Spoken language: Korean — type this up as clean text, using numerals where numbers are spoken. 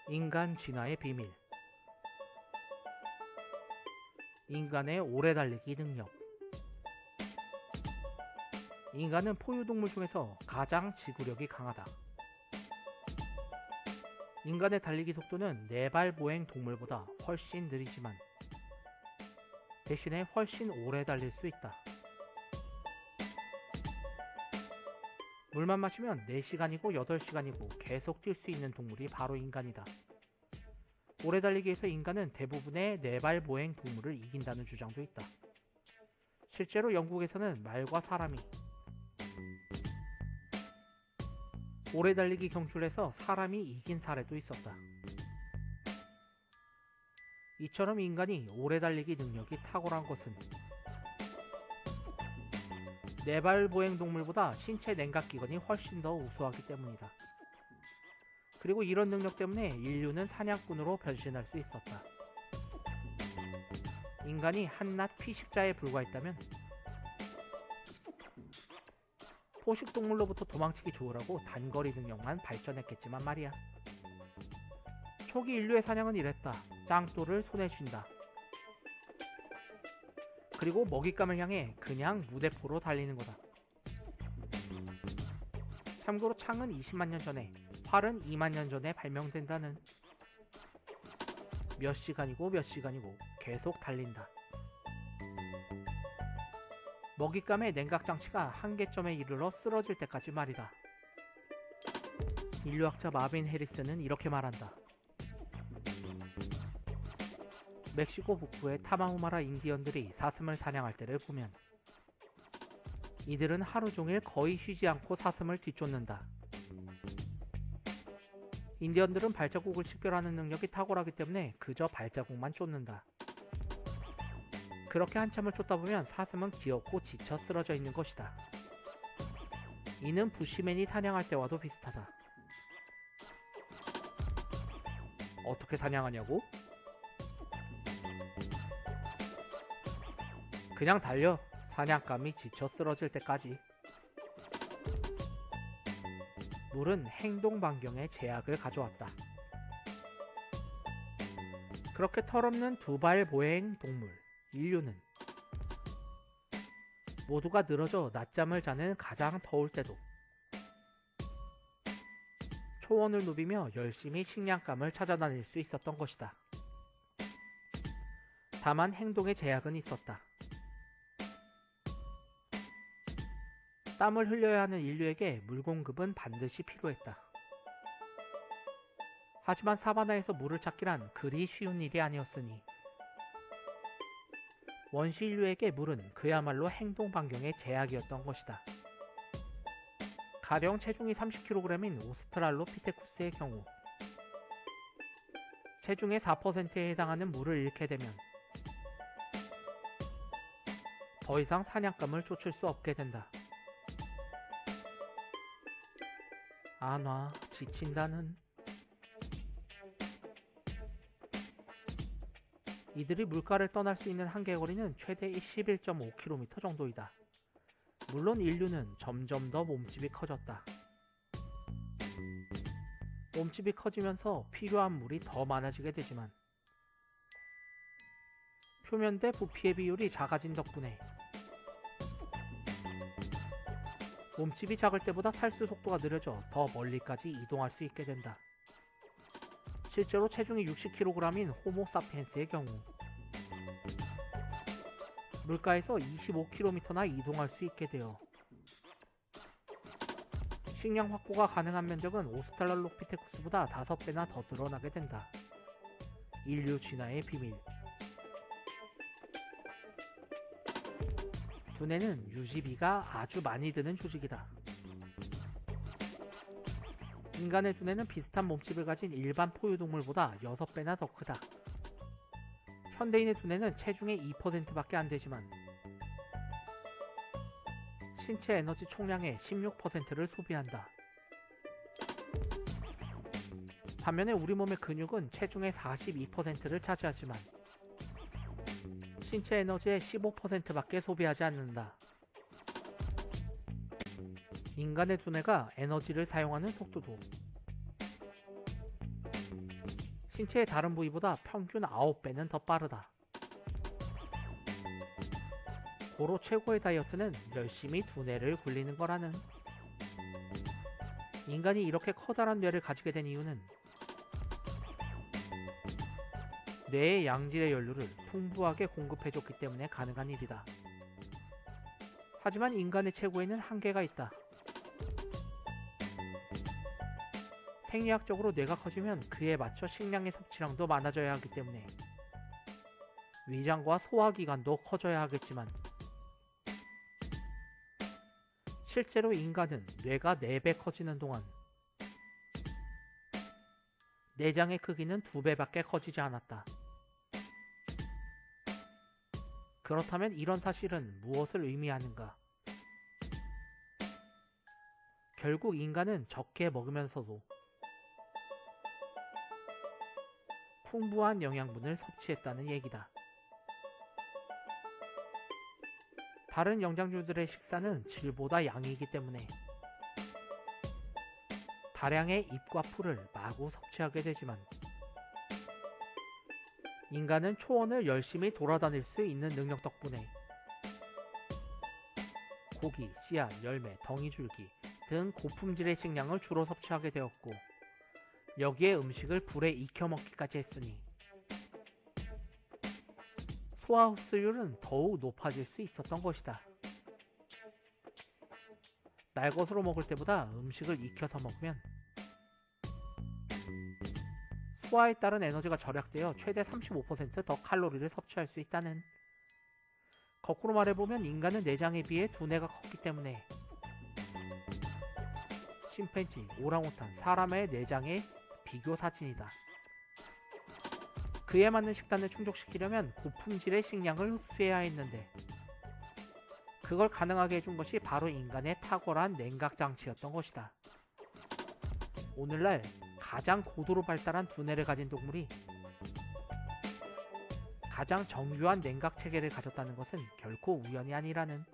인간 진화의 비밀. 인간의 오래 달리기 능력. 인간은 포유동물 중에서 가장 지구력이 강하다. 인간의 달리기 속도는 네발 보행 동물보다 훨씬 느리지만 대신에 훨씬 오래 달릴 수 있다. 물만 마시면 4시간이고 8시간이고 계속 뛸 수 있는 동물이 바로 인간이다. 오래 달리기에서 인간은 대부분의 네발 보행 동물을 이긴다는 주장도 있다. 실제로 영국에서는 말과 사람이 오래 달리기 경주에서 사람이 이긴 사례도 있었다. 이처럼 인간이 오래 달리기 능력이 탁월한 것은 네발 보행 동물보다 신체 냉각기관이 훨씬 더 우수하기 때문이다. 그리고 이런 능력 때문에 인류는 사냥꾼으로 변신할 수 있었다. 인간이 한낱 피식자에 불과했다면 포식동물로부터 도망치기 좋으라고 단거리 능력만 발전했겠지만 말이야. 초기 인류의 사냥은 이랬다. 짱돌을 손에 쥔다. 그리고 먹잇감을 향해 그냥 무대포로 달리는 거다. 참고로 창은 20만 년 전에, 활은 2만 년 전에 발명된다는. 몇 시간이고 몇 시간이고 계속 달린다. 먹잇감의 냉각장치가 한계점에 이르러 쓰러질 때까지 말이다. 인류학자 마빈 해리스는 이렇게 말한다. 멕시코 북부의 타마후마라 인디언들이 사슴을 사냥할 때를 보면 이들은 하루 종일 거의 쉬지 않고 사슴을 뒤쫓는다. 인디언들은 발자국을 식별하는 능력이 탁월하기 때문에 그저 발자국만 쫓는다. 그렇게 한참을 쫓다 보면 사슴은 기어코 지쳐 쓰러져 있는 것이다. 이는 부시맨이 사냥할 때와도 비슷하다. 어떻게 사냥하냐고? 그냥 달려. 사냥감이 지쳐 쓰러질 때까지. 물은 행동 반경에 제약을 가져왔다. 그렇게 털없는 두발 보행 동물 인류는 모두가 늘어져 낮잠을 자는 가장 더울 때도 초원을 누비며 열심히 식량감을 찾아다닐 수 있었던 것이다. 다만 행동에 제약은 있었다. 땀을 흘려야 하는 인류에게 물 공급은 반드시 필요했다. 하지만 사바나에서 물을 찾기란 그리 쉬운 일이 아니었으니 원시 인류에게 물은 그야말로 행동 반경의 제약이었던 것이다. 가령 체중이 30kg인 오스트랄로피테쿠스의 경우 체중의 4%에 해당하는 물을 잃게 되면 더 이상 사냥감을 쫓을 수 없게 된다. 안 와, 지친다는. 이들이 물가를 떠날 수 있는 한계거리는 최대 11.5km 정도이다. 물론 인류는 점점 더 몸집이 커졌다. 몸집이 커지면서 필요한 물이 더 많아지게 되지만 표면 대 부피의 비율이 작아진 덕분에 몸집이 작을 때보다 탈수 속도가 느려져 더 멀리까지 이동할 수 있게 된다. 실제로 체중이 60kg인 호모사피엔스의 경우 물가에서 25km나 이동할 수 있게 되어 식량 확보가 가능한 면적은 오스트랄로피테쿠스보다 5배나 더 늘어나게 된다. 인류 진화의 비밀. 두뇌는 유지비가 아주 많이 드는 조직이다. 인간의 두뇌는 비슷한 몸집을 가진 일반 포유동물보다 6배나 더 크다. 현대인의 두뇌는 체중의 2%밖에 안 되지만 신체 에너지 총량의 16%를 소비한다. 반면에 우리 몸의 근육은 체중의 42%를 차지하지만 신체 에너지의 15%밖에 소비하지 않는다. 인간의 두뇌가 에너지를 사용하는 속도도 신체의 다른 부위보다 평균 9배는 더 빠르다. 고로 최고의 다이어트는 열심히 두뇌를 굴리는 거라는. 인간이 이렇게 커다란 뇌를 가지게 된 이유는 뇌의 양질의 연료를 풍부하게 공급해줬기 때문에 가능한 일이다. 하지만 인간의 최고에는 한계가 있다. 생리학적으로 뇌가 커지면 그에 맞춰 식량의 섭취량도 많아져야 하기 때문에 위장과 소화기관도 커져야 하겠지만 실제로 인간은 뇌가 4배 커지는 동안 내장의 크기는 2배밖에 커지지 않았다. 그렇다면 이런 사실은 무엇을 의미하는가? 결국 인간은 적게 먹으면서도 풍부한 영양분을 섭취했다는 얘기다. 다른 영장류들의 식사는 질보다 양이기 때문에 다량의 잎과 풀을 마구 섭취하게 되지만 인간은 초원을 열심히 돌아다닐 수 있는 능력 덕분에 고기, 씨앗, 열매, 덩이줄기 등 고품질의 식량을 주로 섭취하게 되었고 여기에 음식을 불에 익혀 먹기까지 했으니 소화 흡수율은 더욱 높아질 수 있었던 것이다. 날것으로 먹을 때보다 음식을 익혀서 먹으면 소화에 따른 에너지가 절약되어 최대 35% 더 칼로리를 섭취할 수 있다는. 거꾸로 말해보면 인간은 내장에 비해 두뇌가 컸기 때문에 침팬지, 오랑우탄, 사람의 내장의 비교 사진이다. 그에 맞는 식단을 충족시키려면 고품질의 식량을 흡수해야 했는데 그걸 가능하게 해준 것이 바로 인간의 탁월한 냉각장치였던 것이다. 오늘날 가장 고도로 발달한 두뇌를 가진 동물이 가장 정교한 냉각 체계를 가졌다는 것은 결코 우연이 아니라는.